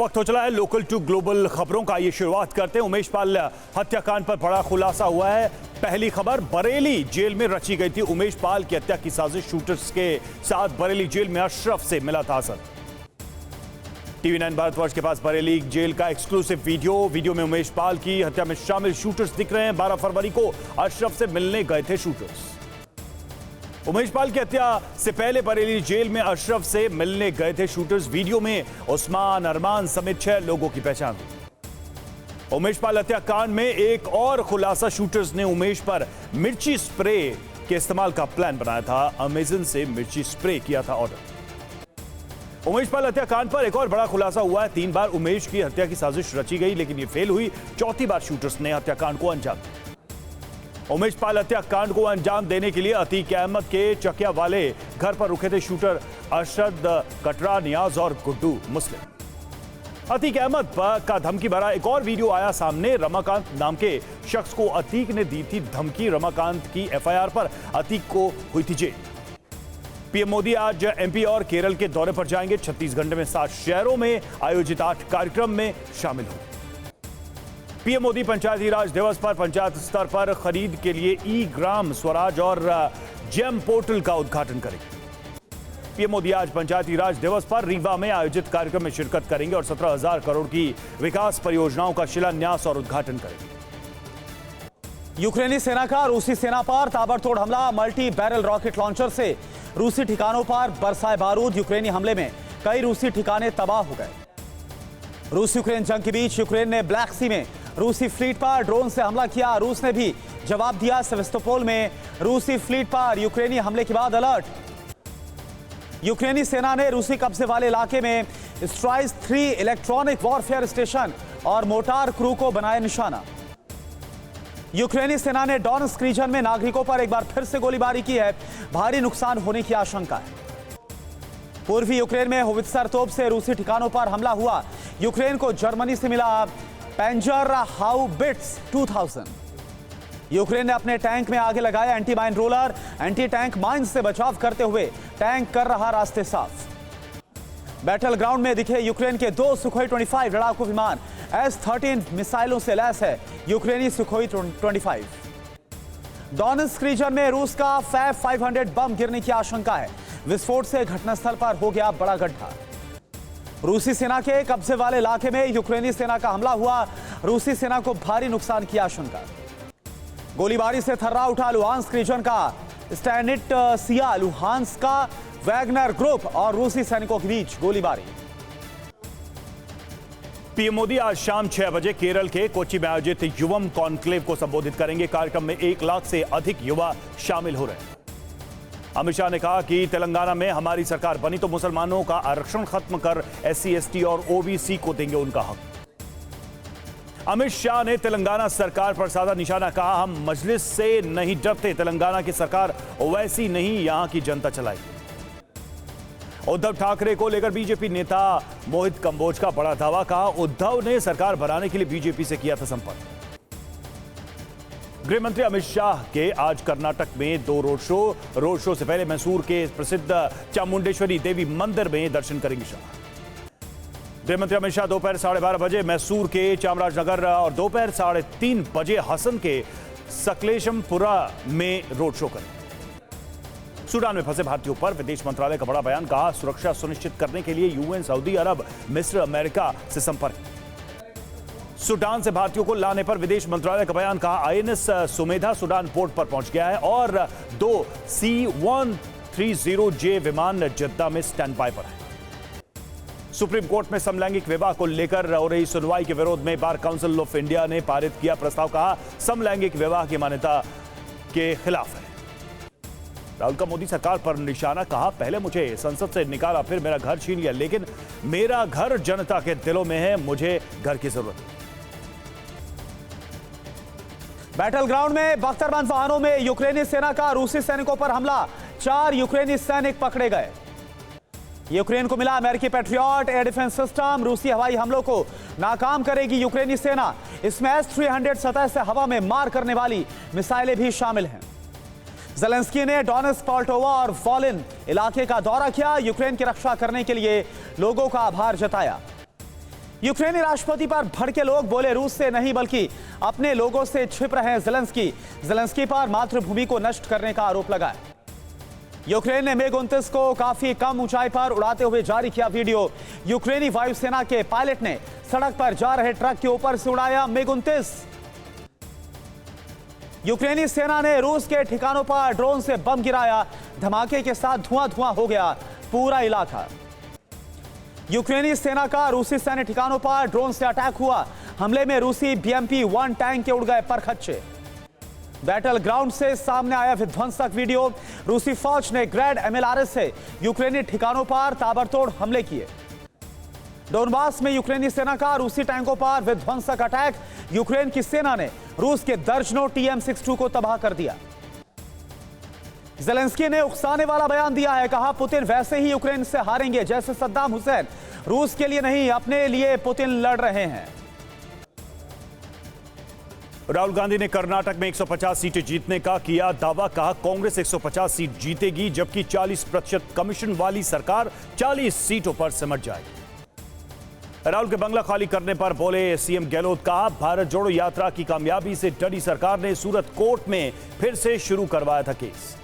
वक्त हो चला है लोकल टू ग्लोबल खबरों का। ये शुरुआत करते हैं उमेश पाल हत्याकांड पर बड़ा खुलासा हुआ है। पहली खबर, बरेली जेल में रची गई थी उमेश पाल की हत्या की साजिश। शूटर्स के साथ बरेली जेल में अशरफ से मिला था असद। टीवी 9 भारतवर्ष के पास बरेली जेल का एक्सक्लूसिव वीडियो में उमेश पाल की हत्या में शामिल शूटर्स दिख रहे हैं। 12 फरवरी को अशरफ से मिलने गए थे शूटर्स। उमेश पाल की हत्या से पहले बरेली जेल में अशरफ से मिलने गए थे शूटर्स। वीडियो में उस्मान, अरमान समेत 6 लोगों की पहचान हुई। उमेश पाल हत्याकांड में एक और खुलासा, शूटर्स ने उमेश पर मिर्ची स्प्रे के इस्तेमाल का प्लान बनाया था। अमेजन से मिर्ची स्प्रे किया था ऑर्डर। उमेश पाल हत्याकांड पर एक और बड़ा खुलासा हुआ है। 3 बार उमेश की हत्या की साजिश रची गई, लेकिन यह फेल हुई। 4थी बार शूटर्स ने हत्याकांड को अंजाम दिया। उमेश पाल हत्याकांड को अंजाम देने के लिए अतीक अहमद के चकिया वाले घर पर रुके थे शूटर अरशद, कटरा, नियाज और गुड्डू मुस्लिम। अतीक अहमद का धमकी भरा एक और वीडियो आया सामने। रमाकांत नाम के शख्स को अतीक ने दी थी धमकी। रमाकांत की एफआईआर पर अतीक को हुई थी जेल। पीएम मोदी आज एमपी और केरल के दौरे पर जाएंगे। 36 घंटे में 7 शहरों में आयोजित 8 कार्यक्रम में शामिल होंगे। पीएम मोदी पंचायती राज दिवस पर पंचायत स्तर पर खरीद के लिए ई ग्राम स्वराज और जेम पोर्टल का उद्घाटन करेंगे। पीएम मोदी आज पंचायती राज दिवस पर रीवा में आयोजित कार्यक्रम में शिरकत करेंगे और 17,000 करोड़ की विकास परियोजनाओं का शिलान्यास और उद्घाटन करेंगे। यूक्रेनी सेना का रूसी सेना पर ताबड़तोड़ हमला। मल्टी बैरल रॉकेट लॉन्चर से रूसी ठिकानों पर बरसाए बारूद। यूक्रेनी हमले में कई रूसी ठिकाने तबाह हो गए। रूस यूक्रेन जंग के बीच यूक्रेन ने ब्लैक सी में रूसी फ्लीट पर ड्रोन से हमला किया। रूस ने भी जवाब दिया। सेवेस्तोपोल में रूसी फ्लीट पर यूक्रेनी हमले के बाद अलर्ट। यूक्रेनी सेना ने रूसी कब्जे वाले इलाके में स्ट्राइस 3 इलेक्ट्रॉनिक वॉरफेयर स्टेशन और मोटार क्रू को बनाया निशाना। यूक्रेनी सेना ने डोनेट्स्क रीजन में नागरिकों पर एक बार फिर से गोलीबारी की है। भारी नुकसान होने की आशंका है। पूर्वी यूक्रेन में होवित्जर तोप से रूसी ठिकानों पर हमला हुआ। यूक्रेन को जर्मनी से मिला पेंजर हाउबिट्स 2000। यूक्रेन ने अपने टैंक में आगे लगाया anti mine roller. Anti tank mine से बचाव करते हुए टैंक कर रहा रास्ते साफ। बैटल ग्राउंड में दिखे यूक्रेन के 2 सुखोई 25 लड़ाकू विमान। S-13 मिसाइलों से लैस है यूक्रेनी सुखोई 25। डोनेट्स्क रीजन में रूस का फैब 500 बम गिरने की आशंका है। विस्फोट से घटनास्थल पर हो गया बड़ा गड्ढा। रूसी सेना के कब्जे वाले इलाके में यूक्रेनी सेना का हमला हुआ। रूसी सेना को भारी नुकसान की आशंका। गोलीबारी से थर्रा उठा लुहांस्क रीजन का स्टैनिट सिया। लुहांस्क का वैगनर ग्रुप और रूसी सैनिकों के बीच गोलीबारी। पीएम मोदी आज शाम 6 बजे केरल के कोच्चि में आयोजित युवम कॉन्क्लेव को संबोधित करेंगे। कार्यक्रम में 1 लाख से अधिक युवा शामिल हो रहे हैं। अमित शाह ने कहा कि तेलंगाना में हमारी सरकार बनी तो मुसलमानों का आरक्षण खत्म कर SC, ST और OBC को देंगे उनका हक। अमित शाह ने तेलंगाना सरकार पर साधा निशाना। कहा, हम मजलिस से नहीं डरते। तेलंगाना की सरकार वैसी नहीं, यहां की जनता चलाएगी। उद्धव ठाकरे को लेकर बीजेपी नेता मोहित कंबोज का बड़ा दावा। कहा, उद्धव ने सरकार बनाने के लिए बीजेपी से किया था संपर्क। गृह मंत्री अमित शाह के आज कर्नाटक में 2 रोड शो से पहले मैसूर के प्रसिद्ध चामुंडेश्वरी देवी मंदिर में दर्शन करेंगे शाह। गृह मंत्री अमित शाह दोपहर 12:30 बजे मैसूर के चामराजनगर और दोपहर 3:30 बजे हसन के सकलेशमपुरा में रोड शो करेंगे। सूडान में फंसे भारतीयों पर विदेश मंत्रालय का बड़ा बयान। कहा, सुरक्षा सुनिश्चित करने के लिए UN, सऊदी अरब, मिस्र, अमेरिका से संपर्क। सूडान से भारतीयों को लाने पर विदेश मंत्रालय का बयान। कहा, INS सुमेधा सूडान पोर्ट पर पहुंच गया है और 2 C-130J विमान जद्दा में स्टैंड बाय पर है। सुप्रीम कोर्ट में समलैंगिक विवाह को लेकर हो रही सुनवाई के विरोध में बार काउंसिल ऑफ इंडिया ने पारित किया प्रस्ताव। कहा, समलैंगिक विवाह की मान्यता के खिलाफ है। राहुल का मोदी सरकार पर निशाना। कहा, पहले मुझे संसद से निकाला, फिर मेरा घर छीन लिया, लेकिन मेरा घर जनता के दिलों में है, मुझे घर की जरूरत है। बैटल ग्राउंड में बख्तरबंद वाहनों में यूक्रेनी सेना का रूसी सैनिकों पर हमला। 4 यूक्रेनी सैनिक पकड़े गए। यूक्रेन को मिला अमेरिकी पैट्रियट एयर डिफेंस सिस्टम। रूसी हवाई हमलों को नाकाम करेगी यूक्रेनी सेना। इसमें S-300 सतह से हवा में मार करने वाली मिसाइलें भी शामिल हैं। ज़ेलेंस्की ने डोनेट्स्क, पोल्टोवा और वॉलिन इलाके का दौरा किया। यूक्रेन की रक्षा करने के लिए लोगों का आभार जताया। यूक्रेनी राष्ट्रपति पर भड़के लोग बोले रूस से नहीं बल्कि अपने लोगों से छिप रहे हैं ज़ेलेंस्की पर मातृभूमि को नष्ट करने का आरोप लगाया। यूक्रेन ने MiG-29 को काफी कम ऊंचाई पर उड़ाते हुए जारी किया वीडियो। यूक्रेनी वायुसेना के पायलट ने सड़क पर जा रहे ट्रक के ऊपर से उड़ाया MiG-29। यूक्रेनी सेना ने रूस के ठिकानों पर ड्रोन से बम गिराया। धमाके के साथ धुआं हो गया पूरा इलाका। यूक्रेनी सेना का रूसी सैन्य ठिकानों पर ड्रोन से अटैक हुआ। हमले में रूसी BMP-1 टैंक के उड़ गए परखच्चे। बैटल ग्राउंड से सामने आया विध्वंसक वीडियो। रूसी फौज ने ग्रैड MLRS से यूक्रेनी ठिकानों पर ताबड़तोड़ हमले किए। डोनबास में यूक्रेनी सेना का रूसी टैंकों पर विध्वंसक अटैक। यूक्रेन की सेना ने रूस के दर्जनों TM-62 को तबाह कर दिया। ज़ेलेंस्की ने उकसाने वाला बयान दिया है। कहा पुतिन वैसे ही यूक्रेन से हारेंगे जैसे सद्दाम हुसैन। रूस के लिए नहीं अपने लिए पुतिन लड़ रहे हैं। राहुल गांधी ने कर्नाटक में 150 सीटें जीतने का किया दावा। कहा कांग्रेस 150 सीट जीतेगी जबकि 40% कमीशन वाली सरकार 40 सीटों पर सिमट जाएगी। राहुल के बंगला खाली करने पर बोले सीएम गहलोत। कहा भारत जोड़ो यात्रा की कामयाबी से डरी सरकार ने सूरत कोर्ट में फिर से शुरू करवाया था केस।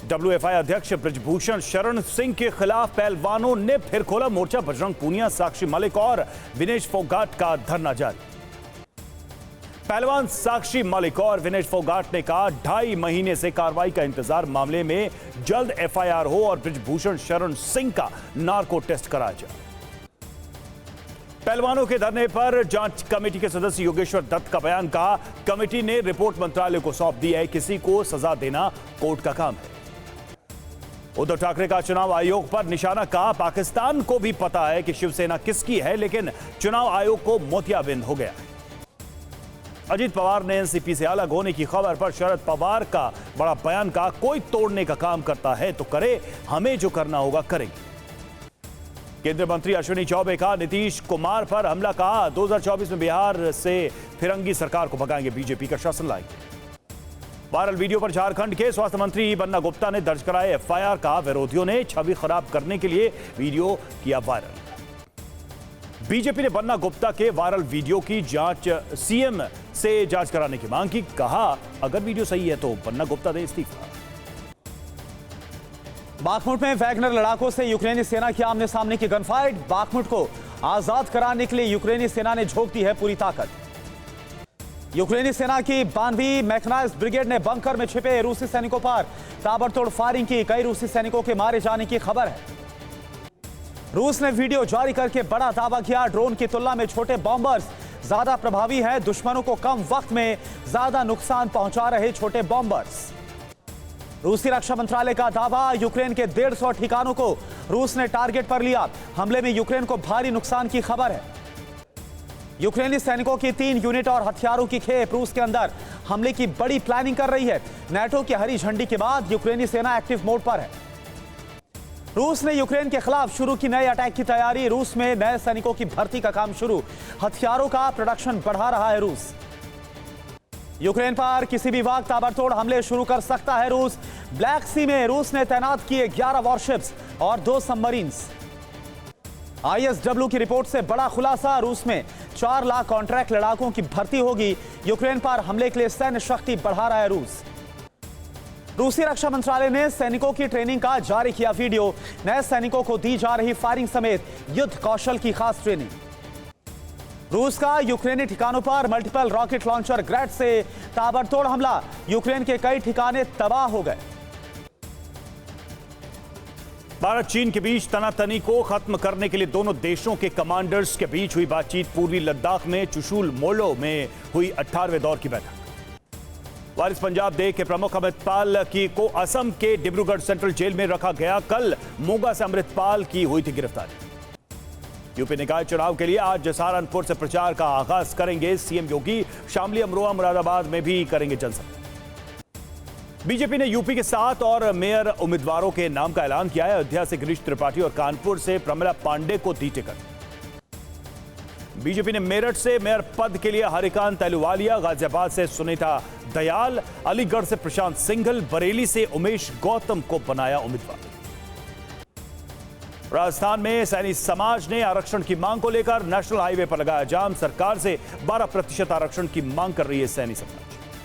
WFI अध्यक्ष ब्रजभूषण शरण सिंह के खिलाफ पहलवानों ने फिर खोला मोर्चा। बजरंग पूनिया, साक्षी मलिक और विनेश फोगाट का धरना जारी। पहलवान साक्षी मलिक और विनेश फोगाट ने कहा 2.5 महीने से कार्रवाई का इंतजार, मामले में जल्द FIR हो और ब्रजभूषण शरण सिंह का नार्को टेस्ट कराया जाए। पहलवानों के धरने पर जांच कमेटी के सदस्य योगेश्वर दत्त का बयान। कहा कमेटी ने रिपोर्ट मंत्रालय को सौंप दी है, किसी को सजा देना कोर्ट का काम है। उद्धव ठाकरे का चुनाव आयोग पर निशाना। कहा पाकिस्तान को भी पता है कि शिवसेना किसकी है, लेकिन चुनाव आयोग को मोतियाबिंद हो गया। अजीत पवार ने एनसीपी से अलग होने की खबर पर शरद पवार का बड़ा बयान। कहा कोई तोड़ने का काम करता है तो करे, हमें जो करना होगा करेंगे। केंद्रीय मंत्री अश्विनी चौबे का नीतीश कुमार पर हमला। कहा 2024 में बिहार से फिरंगी सरकार को भगाएंगे, बीजेपी का शासन लाएंगे। वायरल वीडियो पर झारखंड के स्वास्थ्य मंत्री बन्ना गुप्ता ने दर्ज कराए FIR। कहा विरोधियों ने छवि खराब करने के लिए वीडियो किया वायरल। बीजेपी ने बन्ना गुप्ता के वायरल वीडियो की जांच सीएम से जांच कराने की मांग की। कहा अगर वीडियो सही है तो बन्ना गुप्ता दे इस्तीफा। बाखमुट में वैगनर लड़ाकों से यूक्रेनी सेना की आमने सामने की गनफाइट। बाखमुट को आजाद कराने के लिए यूक्रेनी सेना ने झोंक दी है पूरी ताकत। यूक्रेनी सेना की 92वीं मैकेनाइज्ड ब्रिगेड ने बंकर में छिपे रूसी सैनिकों पर ताबड़तोड़ फायरिंग की। कई रूसी सैनिकों के मारे जाने की खबर है। रूस ने वीडियो जारी करके बड़ा दावा किया। ड्रोन की तुलना में छोटे बॉम्बर्स ज्यादा प्रभावी हैं। दुश्मनों को कम वक्त में ज्यादा नुकसान पहुंचा रहे छोटे बॉम्बर्स। रूसी रक्षा मंत्रालय का दावा। यूक्रेन के 150 ठिकानों को रूस ने टारगेट पर लिया। हमले में यूक्रेन को भारी नुकसान की खबर है। यूक्रेनी सैनिकों की 3 यूनिट और हथियारों की खेप रूस के अंदर हमले की बड़ी प्लानिंग कर रही है। नाटो की हरी झंडी के बाद यूक्रेनी सेना एक्टिव मोड पर है। रूस ने यूक्रेन के खिलाफ शुरू की नए अटैक की तैयारी। रूस में नए सैनिकों की भर्ती का काम शुरू। हथियारों का प्रोडक्शन बढ़ा रहा है रूस। यूक्रेन पर किसी भी वक्त ताबड़तोड़ हमले शुरू कर सकता है रूस। ब्लैक सी में रूस ने तैनात किए 11 वॉरशिप्स और 2 सबमरीन्स। ISW की रिपोर्ट से बड़ा खुलासा। रूस में 4 लाख कॉन्ट्रैक्ट लड़ाकों की भर्ती होगी। यूक्रेन पर हमले के लिए सैन्य शक्ति बढ़ा रहा है रूस। रूसी रक्षा मंत्रालय ने सैनिकों की ट्रेनिंग का जारी किया वीडियो। नए सैनिकों को दी जा रही फायरिंग समेत युद्ध कौशल की खास ट्रेनिंग। रूस का यूक्रेनी ठिकानों पर मल्टीपल रॉकेट लॉन्चर ग्रैड से ताबड़तोड़ हमला। यूक्रेन के कई ठिकाने तबाह हो गए। भारत चीन के बीच तनातनी को खत्म करने के लिए दोनों देशों के कमांडर्स के बीच हुई बातचीत। पूर्वी लद्दाख में चुशूल मोलो में हुई 18वें दौर की बैठक। वारिस पंजाब डे के प्रमुख अमृतपाल को असम के डिब्रूगढ़ सेंट्रल जेल में रखा गया। कल मोगा से अमृतपाल की हुई थी गिरफ्तारी। यूपी निकाय चुनाव के लिए आज सहारनपुर से प्रचार का आगाज करेंगे सीएम योगी। शामली, अमरोहा, मुरादाबाद में भी करेंगे जनसभा। बीजेपी ने यूपी के 7 और मेयर उम्मीदवारों के नाम का ऐलान किया है। अयोध्या से गिरीश त्रिपाठी और कानपुर से प्रमिला पांडे को दी टिकट। बीजेपी ने मेरठ से मेयर पद के लिए हरिकांत अहलूवालिया, गाजियाबाद से सुनीता दयाल, अलीगढ़ से प्रशांत सिंघल, बरेली से उमेश गौतम को बनाया उम्मीदवार। राजस्थान में सैनी समाज ने आरक्षण की मांग को लेकर नेशनल हाईवे पर लगाया जाम। सरकार से 12% आरक्षण की मांग कर रही है सैनी समाज।